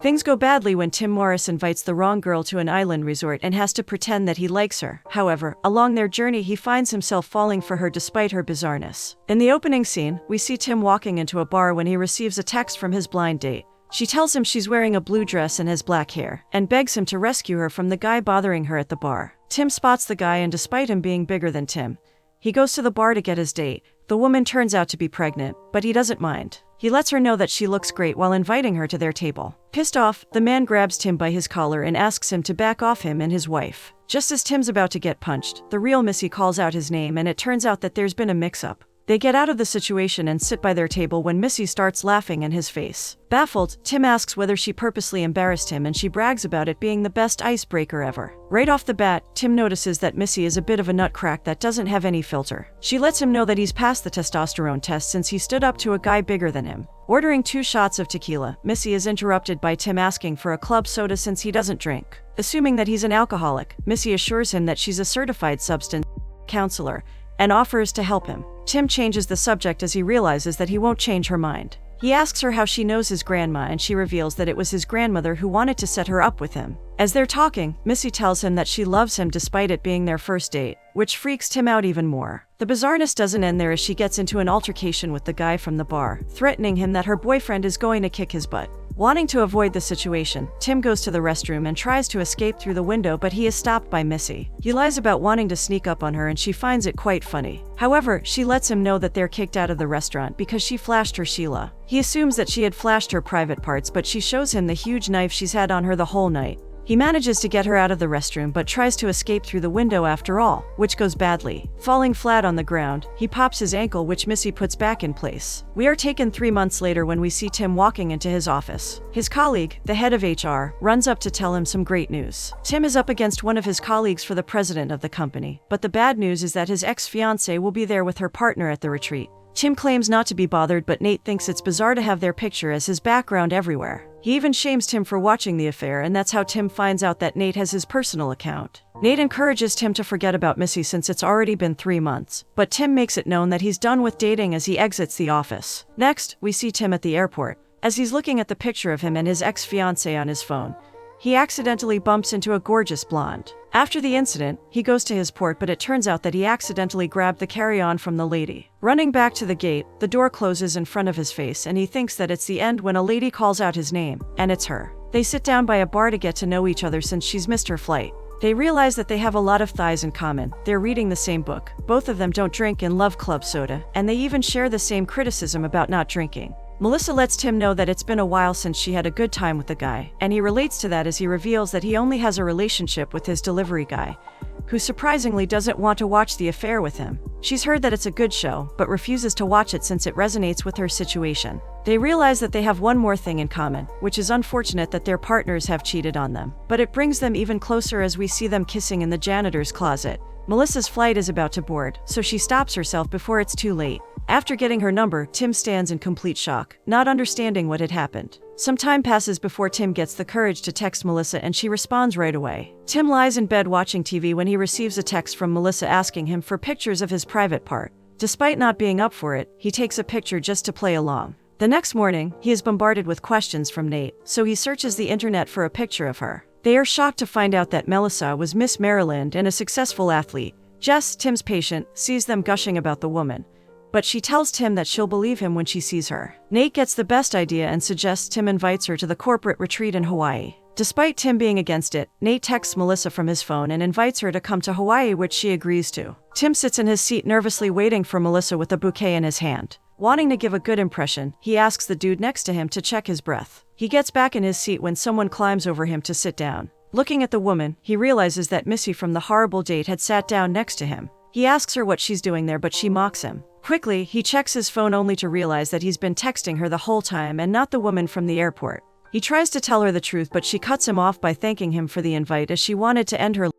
Things go badly when Tim Morris invites the wrong girl to an island resort and has to pretend that he likes her. However, along their journey he finds himself falling for her despite her bizarreness. In the opening scene, we see Tim walking into a bar when he receives a text from his blind date. She tells him she's wearing a blue dress and has black hair, and begs him to rescue her from the guy bothering her at the bar. Tim spots the guy, and despite him being bigger than Tim, he goes to the bar to get his date. The woman turns out to be pregnant, but he doesn't mind. He lets her know that she looks great while inviting her to their table. Pissed off, the man grabs Tim by his collar and asks him to back off him and his wife. Just as Tim's about to get punched, the real Missy calls out his name, and it turns out that there's been a mix-up. They get out of the situation and sit by their table when Missy starts laughing in his face. Baffled, Tim asks whether she purposely embarrassed him, and she brags about it being the best icebreaker ever. Right off the bat, Tim notices that Missy is a bit of a nutcrack that doesn't have any filter. She lets him know that he's passed the testosterone test since he stood up to a guy bigger than him. Ordering 2 shots of tequila, Missy is interrupted by Tim asking for a club soda since he doesn't drink. Assuming that he's an alcoholic, Missy assures him that she's a certified substance counselor and offers to help him. Tim changes the subject as he realizes that he won't change her mind. He asks her how she knows his grandma, and she reveals that it was his grandmother who wanted to set her up with him. As they're talking, Missy tells him that she loves him despite it being their first date, which freaks Tim out even more. The bizarreness doesn't end there as she gets into an altercation with the guy from the bar, threatening him that her boyfriend is going to kick his butt. Wanting to avoid the situation, Tim goes to the restroom and tries to escape through the window, but he is stopped by Missy. He lies about wanting to sneak up on her, and she finds it quite funny. However, she lets him know that they're kicked out of the restaurant because she flashed her Sheila. He assumes that she had flashed her private parts, but she shows him the huge knife she's had on her the whole night. He manages to get her out of the restroom but tries to escape through the window after all, which goes badly. Falling flat on the ground, he pops his ankle, which Missy puts back in place. We are taken 3 months later when we see Tim walking into his office. His colleague, the head of HR, runs up to tell him some great news. Tim is up against one of his colleagues for the president of the company, but the bad news is that his ex-fiancée will be there with her partner at the retreat. Tim claims not to be bothered, but Nate thinks it's bizarre to have their picture as his background everywhere. He even shames Tim for watching the affair, and that's how Tim finds out that Nate has his personal account. Nate encourages Tim to forget about Missy since it's already been 3 months, but Tim makes it known that he's done with dating as he exits the office. Next, we see Tim at the airport. As he's looking at the picture of him and his ex-fiancée on his phone, he accidentally bumps into a gorgeous blonde. After the incident, he goes to his port, but it turns out that he accidentally grabbed the carry-on from the lady. Running back to the gate, the door closes in front of his face, and he thinks that it's the end when a lady calls out his name, and it's her. They sit down by a bar to get to know each other since she's missed her flight. They realize that they have a lot of thighs in common. They're reading the same book. Both of them don't drink and love club soda, and they even share the same criticism about not drinking. Melissa lets Tim know that it's been a while since she had a good time with the guy, and he relates to that as he reveals that he only has a relationship with his delivery guy, who surprisingly doesn't want to watch the affair with him. She's heard that it's a good show, but refuses to watch it since it resonates with her situation. They realize that they have one more thing in common, which is unfortunate that their partners have cheated on them, but it brings them even closer as we see them kissing in the janitor's closet. Melissa's flight is about to board, so she stops herself before it's too late. After getting her number, Tim stands in complete shock, not understanding what had happened. Some time passes before Tim gets the courage to text Melissa, and she responds right away. Tim lies in bed watching TV when he receives a text from Melissa asking him for pictures of his private part. Despite not being up for it, he takes a picture just to play along. The next morning, he is bombarded with questions from Nate, so he searches the internet for a picture of her. They are shocked to find out that Melissa was Miss Maryland and a successful athlete. Jess, Tim's patient, sees them gushing about the woman, but she tells Tim that she'll believe him when she sees her. Nate gets the best idea and suggests Tim invites her to the corporate retreat in Hawaii. Despite Tim being against it, Nate texts Melissa from his phone and invites her to come to Hawaii, which she agrees to. Tim sits in his seat nervously waiting for Melissa with a bouquet in his hand. Wanting to give a good impression, he asks the dude next to him to check his breath. He gets back in his seat when someone climbs over him to sit down. Looking at the woman, he realizes that Missy from the horrible date had sat down next to him. He asks her what she's doing there, but she mocks him. Quickly, he checks his phone only to realize that he's been texting her the whole time and not the woman from the airport. He tries to tell her the truth, but she cuts him off by thanking him for the invite as she wanted to end her life,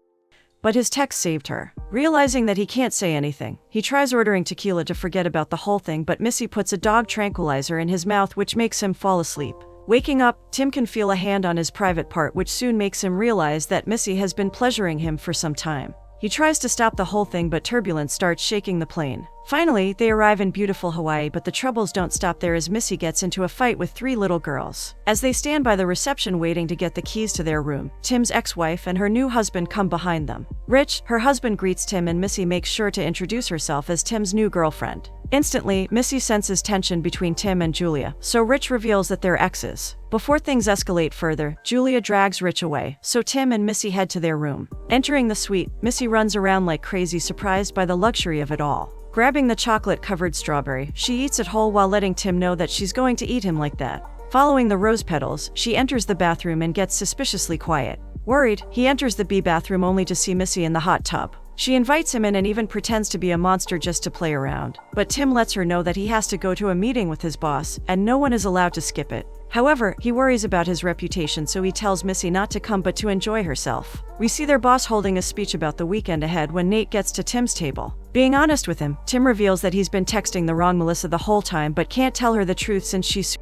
but his text saved her. Realizing that he can't say anything, he tries ordering tequila to forget about the whole thing, but Missy puts a dog tranquilizer in his mouth, which makes him fall asleep. Waking up, Tim can feel a hand on his private part, which soon makes him realize that Missy has been pleasuring him for some time. He tries to stop the whole thing, but turbulence starts shaking the plane. Finally, they arrive in beautiful Hawaii, but the troubles don't stop there as Missy gets into a fight with 3 little girls. As they stand by the reception waiting to get the keys to their room, Tim's ex-wife and her new husband come behind them. Rich, her husband, greets Tim and Missy makes sure to introduce herself as Tim's new girlfriend. Instantly, Missy senses tension between Tim and Julia, so Rich reveals that they're exes. Before things escalate further, Julia drags Rich away, so Tim and Missy head to their room. Entering the suite, Missy runs around like crazy, surprised by the luxury of it all. Grabbing the chocolate-covered strawberry, she eats it whole while letting Tim know that she's going to eat him like that. Following the rose petals, she enters the bathroom and gets suspiciously quiet. Worried, he enters the B bathroom only to see Missy in the hot tub. She invites him in and even pretends to be a monster just to play around. But Tim lets her know that he has to go to a meeting with his boss, and no one is allowed to skip it. However, he worries about his reputation, so he tells Missy not to come but to enjoy herself. We see their boss holding a speech about the weekend ahead when Nate gets to Tim's table. Being honest with him, Tim reveals that he's been texting the wrong Melissa the whole time but can't tell her the truth since she's...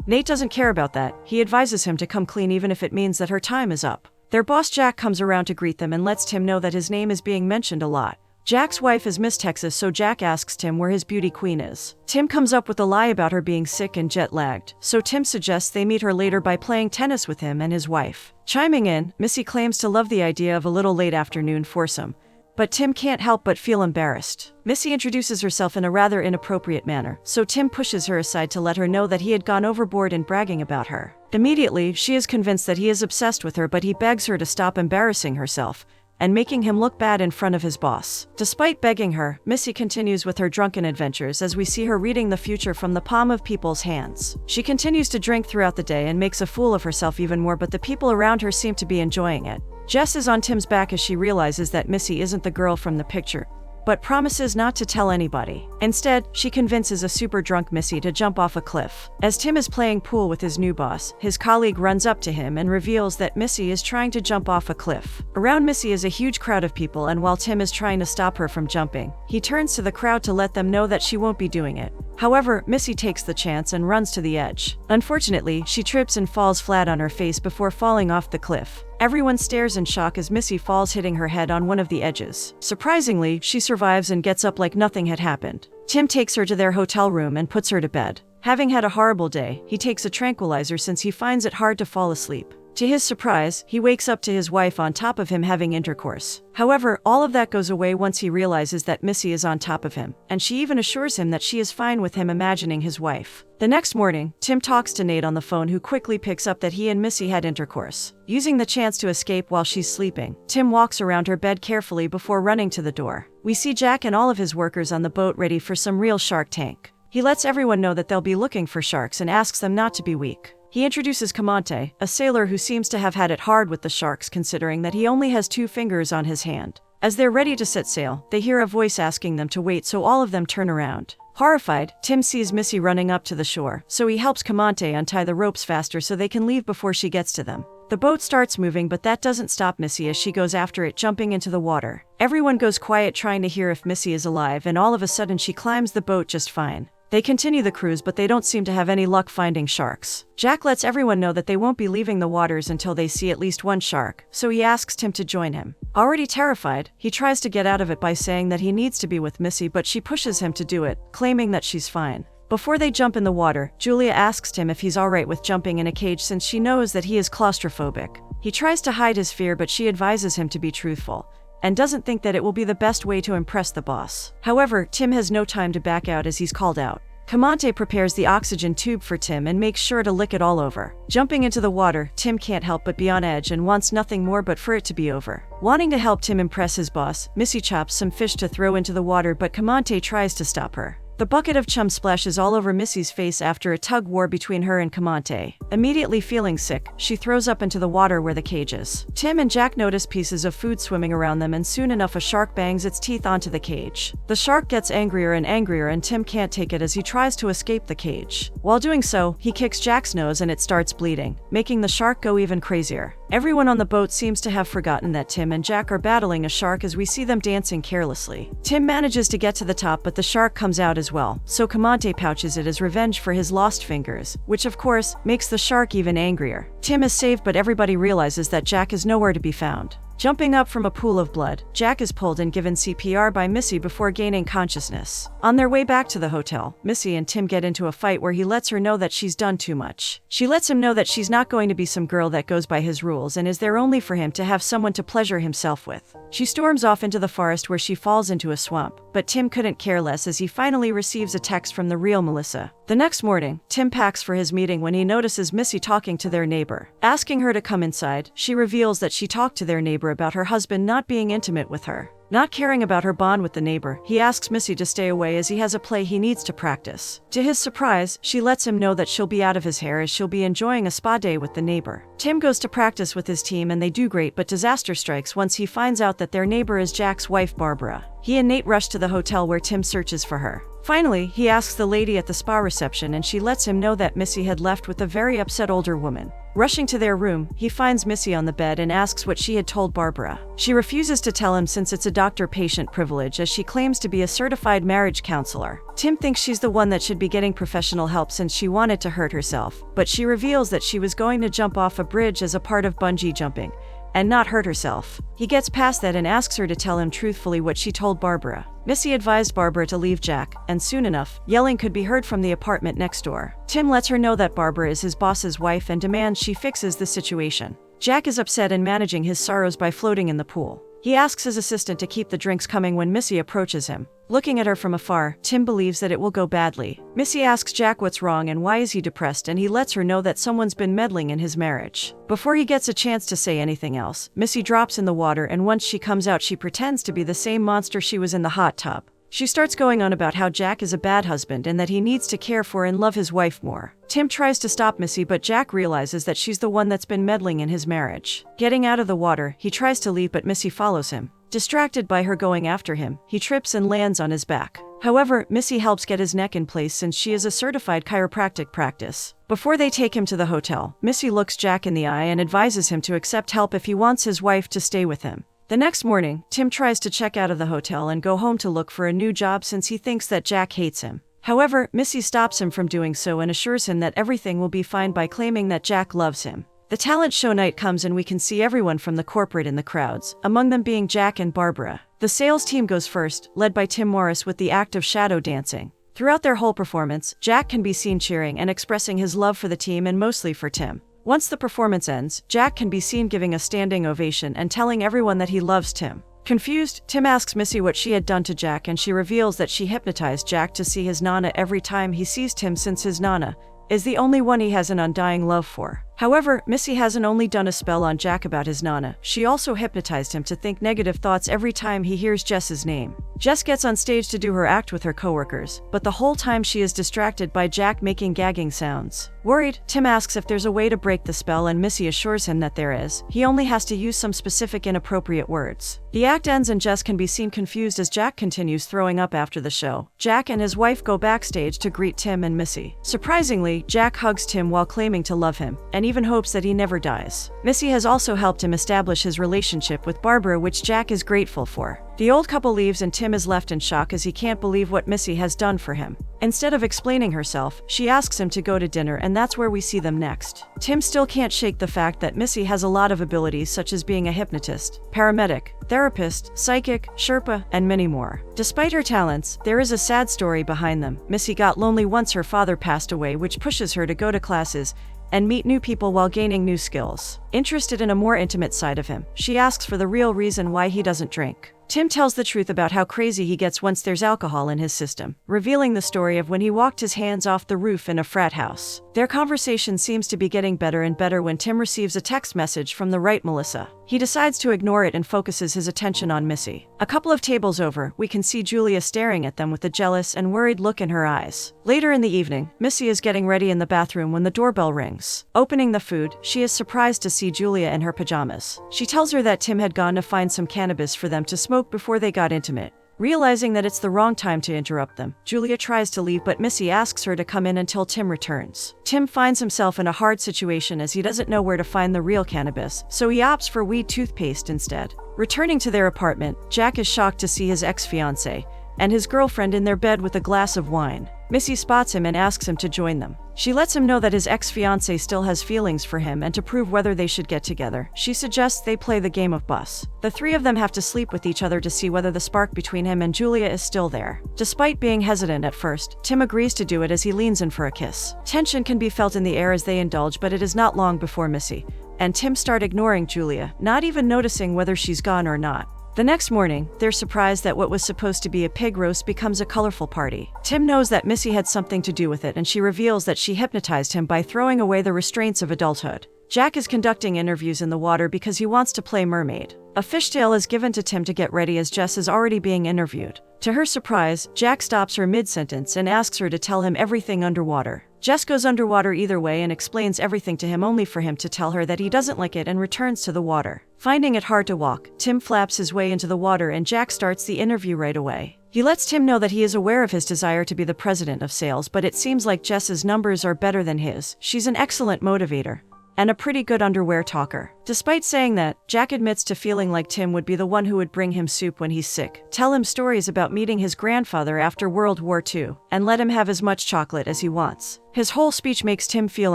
Nate doesn't care about that. He advises him to come clean even if it means that her time is up. Their boss Jack comes around to greet them and lets Tim know that his name is being mentioned a lot. Jack's wife is Miss Texas, so Jack asks Tim where his beauty queen is. Tim comes up with a lie about her being sick and jet-lagged, so Tim suggests they meet her later by playing tennis with him and his wife. Chiming in, Missy claims to love the idea of a little late afternoon foursome, but Tim can't help but feel embarrassed. Missy introduces herself in a rather inappropriate manner, so Tim pushes her aside to let her know that he had gone overboard in bragging about her. Immediately, she is convinced that he is obsessed with her, but he begs her to stop embarrassing herself and making him look bad in front of his boss. Despite begging her, Missy continues with her drunken adventures as we see her reading the future from the palm of people's hands. She continues to drink throughout the day and makes a fool of herself even more, but the people around her seem to be enjoying it. Jess is on Tim's back as she realizes that Missy isn't the girl from the picture, but promises not to tell anybody. Instead, she convinces a super drunk Missy to jump off a cliff. As Tim is playing pool with his new boss, his colleague runs up to him and reveals that Missy is trying to jump off a cliff. Around Missy is a huge crowd of people, and while Tim is trying to stop her from jumping, he turns to the crowd to let them know that she won't be doing it. However, Missy takes the chance and runs to the edge. Unfortunately, she trips and falls flat on her face before falling off the cliff. Everyone stares in shock as Missy falls, hitting her head on one of the edges. Surprisingly, she survives and gets up like nothing had happened. Tim takes her to their hotel room and puts her to bed. Having had a horrible day, he takes a tranquilizer since he finds it hard to fall asleep. To his surprise, he wakes up to his wife on top of him having intercourse. However, all of that goes away once he realizes that Missy is on top of him, and she even assures him that she is fine with him imagining his wife. The next morning, Tim talks to Nate on the phone, who quickly picks up that he and Missy had intercourse. Using the chance to escape while she's sleeping, Tim walks around her bed carefully before running to the door. We see Jack and all of his workers on the boat ready for some real Shark Tank. He lets everyone know that they'll be looking for sharks and asks them not to be weak. He introduces Kamante, a sailor who seems to have had it hard with the sharks considering that he only has 2 fingers on his hand. As they're ready to set sail, they hear a voice asking them to wait, so all of them turn around. Horrified, Tim sees Missy running up to the shore, so he helps Kamante untie the ropes faster so they can leave before she gets to them. The boat starts moving, but that doesn't stop Missy as she goes after it, jumping into the water. Everyone goes quiet trying to hear if Missy is alive, and all of a sudden she climbs the boat just fine. They continue the cruise, but they don't seem to have any luck finding sharks. Jack lets everyone know that they won't be leaving the waters until they see at least 1 shark, so he asks Tim to join him. Already terrified, he tries to get out of it by saying that he needs to be with Missy, but she pushes him to do it, claiming that she's fine. Before they jump in the water, Julia asks Tim if he's alright with jumping in a cage since she knows that he is claustrophobic. He tries to hide his fear, but she advises him to be truthful, and doesn't think that it will be the best way to impress the boss. However, Tim has no time to back out as he's called out. Kamante prepares the oxygen tube for Tim and makes sure to lick it all over. Jumping into the water, Tim can't help but be on edge and wants nothing more but for it to be over. Wanting to help Tim impress his boss, Missy chops some fish to throw into the water, but Kamante tries to stop her. The bucket of chum splashes all over Missy's face after a tug war between her and Kamante. Immediately feeling sick, she throws up into the water where the cage is. Tim and Jack notice pieces of food swimming around them, and soon enough a shark bangs its teeth onto the cage. The shark gets angrier and angrier, and Tim can't take it as he tries to escape the cage. While doing so, he kicks Jack's nose and it starts bleeding, making the shark go even crazier. Everyone on the boat seems to have forgotten that Tim and Jack are battling a shark as we see them dancing carelessly. Tim manages to get to the top, but the shark comes out as well, so Kamante pouches it as revenge for his lost fingers, which of course makes the shark even angrier. Tim is saved, but everybody realizes that Jack is nowhere to be found. Jumping up from a pool of blood, Jack is pulled and given CPR by Missy before gaining consciousness. On their way back to the hotel, Missy and Tim get into a fight where he lets her know that she's done too much. She lets him know that she's not going to be some girl that goes by his rules and is there only for him to have someone to pleasure himself with. She storms off into the forest where she falls into a swamp, but Tim couldn't care less as he finally receives a text from the real Melissa. The next morning, Tim packs for his meeting when he notices Missy talking to their neighbor. Asking her to come inside, she reveals that she talked to their neighbor about her husband not being intimate with her. Not caring about her bond with the neighbor, he asks Missy to stay away as he has a play he needs to practice. To his surprise, she lets him know that she'll be out of his hair as she'll be enjoying a spa day with the neighbor. Tim goes to practice with his team and they do great, but disaster strikes once he finds out that their neighbor is Jack's wife Barbara. He and Nate rush to the hotel where Tim searches for her. Finally, he asks the lady at the spa reception and she lets him know that Missy had left with a very upset older woman. Rushing to their room, he finds Missy on the bed and asks what she had told Barbara. She refuses to tell him since it's a doctor-patient privilege as she claims to be a certified marriage counselor. Tim thinks she's the one that should be getting professional help since she wanted to hurt herself, but she reveals that she was going to jump off a bridge as a part of bungee jumping and not hurt herself. He gets past that and asks her to tell him truthfully what she told Barbara. Missy advised Barbara to leave Jack, and soon enough, yelling could be heard from the apartment next door. Tim lets her know that Barbara is his boss's wife and demands she fixes the situation. Jack is upset and managing his sorrows by floating in the pool. He asks his assistant to keep the drinks coming when Missy approaches him. Looking at her from afar, Tim believes that it will go badly. Missy asks Jack what's wrong and why is he depressed, and he lets her know that someone's been meddling in his marriage. Before he gets a chance to say anything else, Missy drops in the water and once she comes out she pretends to be the same monster she was in the hot tub. She starts going on about how Jack is a bad husband and that he needs to care for and love his wife more. Tim tries to stop Missy, but Jack realizes that she's the one that's been meddling in his marriage. Getting out of the water, he tries to leave but Missy follows him. Distracted by her going after him, he trips and lands on his back. However, Missy helps get his neck in place since she is a certified chiropractic practice. Before they take him to the hotel, Missy looks Jack in the eye and advises him to accept help if he wants his wife to stay with him. The next morning, Tim tries to check out of the hotel and go home to look for a new job since he thinks that Jack hates him. However, Missy stops him from doing so and assures him that everything will be fine by claiming that Jack loves him. The talent show night comes and we can see everyone from the corporate in the crowds, among them being Jack and Barbara. The sales team goes first, led by Tim Morris with the act of shadow dancing. Throughout their whole performance, Jack can be seen cheering and expressing his love for the team and mostly for Tim. Once the performance ends, Jack can be seen giving a standing ovation and telling everyone that he loves Tim. Confused, Tim asks Missy what she had done to Jack and she reveals that she hypnotized Jack to see his Nana every time he sees Tim since his Nana is the only one he has an undying love for. However, Missy hasn't only done a spell on Jack about his Nana, she also hypnotized him to think negative thoughts every time he hears Jess's name. Jess gets on stage to do her act with her coworkers, but the whole time she is distracted by Jack making gagging sounds. Worried, Tim asks if there's a way to break the spell and Missy assures him that there is. He only has to use some specific inappropriate words. The act ends and Jess can be seen confused as Jack continues throwing up after the show. Jack and his wife go backstage to greet Tim and Missy. Surprisingly, Jack hugs Tim while claiming to love him, and even hopes that he never dies. Missy has also helped him establish his relationship with Barbara, which Jack is grateful for. The old couple leaves and Tim is left in shock as he can't believe what Missy has done for him. Instead of explaining herself, she asks him to go to dinner and that's where we see them next. Tim still can't shake the fact that Missy has a lot of abilities such as being a hypnotist, paramedic, therapist, psychic, Sherpa, and many more. Despite her talents, there is a sad story behind them. Missy got lonely once her father passed away, which pushes her to go to classes and meet new people while gaining new skills. Interested in a more intimate side of him, she asks for the real reason why he doesn't drink. Tim tells the truth about how crazy he gets once there's alcohol in his system, revealing the story of when he walked his hands off the roof in a frat house. Their conversation seems to be getting better and better when Tim receives a text message from the right Melissa. He decides to ignore it and focuses his attention on Missy. A couple of tables over, we can see Julia staring at them with a jealous and worried look in her eyes. Later in the evening, Missy is getting ready in the bathroom when the doorbell rings. Opening the food, she is surprised to see Julia in her pajamas. She tells her that Tim had gone to find some cannabis for them to smoke before they got intimate. Realizing that it's the wrong time to interrupt them, Julia tries to leave but Missy asks her to come in until Tim returns. Tim finds himself in a hard situation as he doesn't know where to find the real cannabis, so he opts for weed toothpaste instead. Returning to their apartment, Jack is shocked to see his ex-fiancée, and his girlfriend in their bed with a glass of wine. Missy spots him and asks him to join them. She lets him know that his ex-fiancée still has feelings for him, and to prove whether they should get together, she suggests they play the game of bus. The three of them have to sleep with each other to see whether the spark between him and Julia is still there. Despite being hesitant at first, Tim agrees to do it as he leans in for a kiss. Tension can be felt in the air as they indulge, but it is not long before Missy and Tim start ignoring Julia, not even noticing whether she's gone or not. The next morning, they're surprised that what was supposed to be a pig roast becomes a colorful party. Tim knows that Missy had something to do with it, and she reveals that she hypnotized him by throwing away the restraints of adulthood. Jack is conducting interviews in the water because he wants to play mermaid. A fishtail is given to Tim to get ready as Jess is already being interviewed. To her surprise, Jack stops her mid-sentence and asks her to tell him everything underwater. Jess goes underwater either way and explains everything to him, only for him to tell her that he doesn't like it and returns to the water. Finding it hard to walk, Tim flaps his way into the water and Jack starts the interview right away. He lets Tim know that he is aware of his desire to be the president of sales, but it seems like Jess's numbers are better than his. She's an excellent motivator and a pretty good underwear talker. Despite saying that, Jack admits to feeling like Tim would be the one who would bring him soup when he's sick, tell him stories about meeting his grandfather after World War II, and let him have as much chocolate as he wants. His whole speech makes Tim feel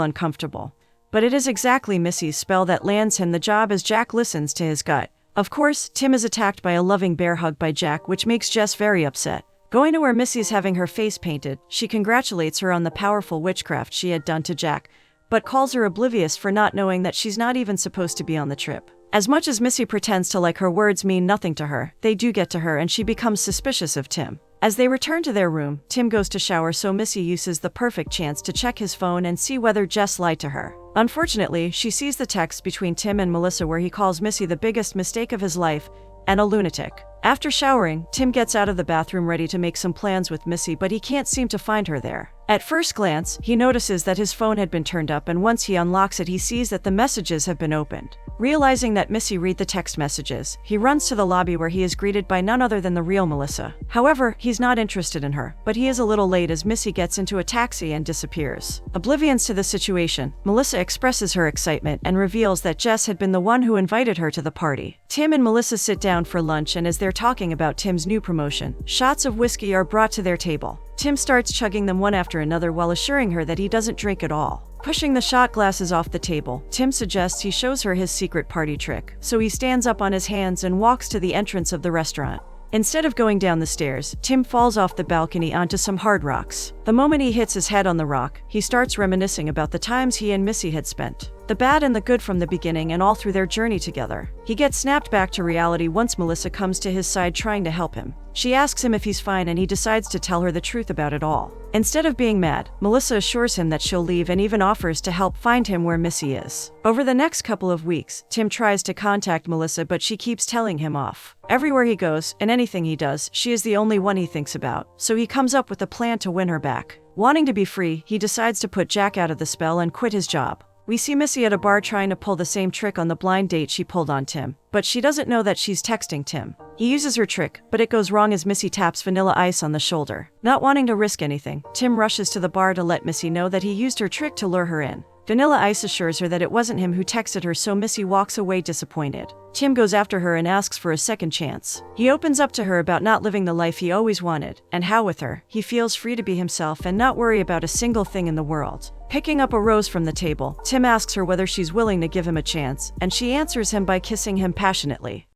uncomfortable, but it is exactly Missy's spell that lands him the job as Jack listens to his gut. Of course, Tim is attacked by a loving bear hug by Jack, which makes Jess very upset. Going to where Missy's having her face painted, she congratulates her on the powerful witchcraft she had done to Jack, but calls her oblivious for not knowing that she's not even supposed to be on the trip. As much as Missy pretends to like her words mean nothing to her, they do get to her and she becomes suspicious of Tim. As they return to their room, Tim goes to shower, so Missy uses the perfect chance to check his phone and see whether Jess lied to her. Unfortunately, she sees the text between Tim and Melissa where he calls Missy the biggest mistake of his life and a lunatic. After showering, Tim gets out of the bathroom ready to make some plans with Missy, but he can't seem to find her there. At first glance, he notices that his phone had been turned up, and once he unlocks it, he sees that the messages have been opened. Realizing that Missy read the text messages, he runs to the lobby where he is greeted by none other than the real Melissa. However, he's not interested in her, but he is a little late as Missy gets into a taxi and disappears. Oblivious to the situation, Melissa expresses her excitement and reveals that Jess had been the one who invited her to the party. Tim and Melissa sit down for lunch, and as they're talking about Tim's new promotion, shots of whiskey are brought to their table. Tim starts chugging them one after another while assuring her that he doesn't drink at all. Pushing the shot glasses off the table, Tim suggests he shows her his secret party trick, so he stands up on his hands and walks to the entrance of the restaurant. Instead of going down the stairs, Tim falls off the balcony onto some hard rocks. The moment he hits his head on the rock, he starts reminiscing about the times he and Missy had spent. The bad and the good from the beginning and all through their journey together. He gets snapped back to reality once Melissa comes to his side trying to help him. She asks him if he's fine and he decides to tell her the truth about it all. Instead of being mad, Melissa assures him that she'll leave and even offers to help find him where Missy is. Over the next couple of weeks, Tim tries to contact Melissa, but she keeps telling him off. Everywhere he goes, and anything he does, she is the only one he thinks about, so he comes up with a plan to win her back. Wanting to be free, he decides to put Jack out of the spell and quit his job. We see Missy at a bar trying to pull the same trick on the blind date she pulled on Tim, but she doesn't know that she's texting Tim. He uses her trick, but it goes wrong as Missy taps Vanilla Ice on the shoulder. Not wanting to risk anything, Tim rushes to the bar to let Missy know that he used her trick to lure her in. Vanilla Ice assures her that it wasn't him who texted her, so Missy walks away disappointed. Tim goes after her and asks for a second chance. He opens up to her about not living the life he always wanted, and how with her, he feels free to be himself and not worry about a single thing in the world. Picking up a rose from the table, Tim asks her whether she's willing to give him a chance, and she answers him by kissing him passionately.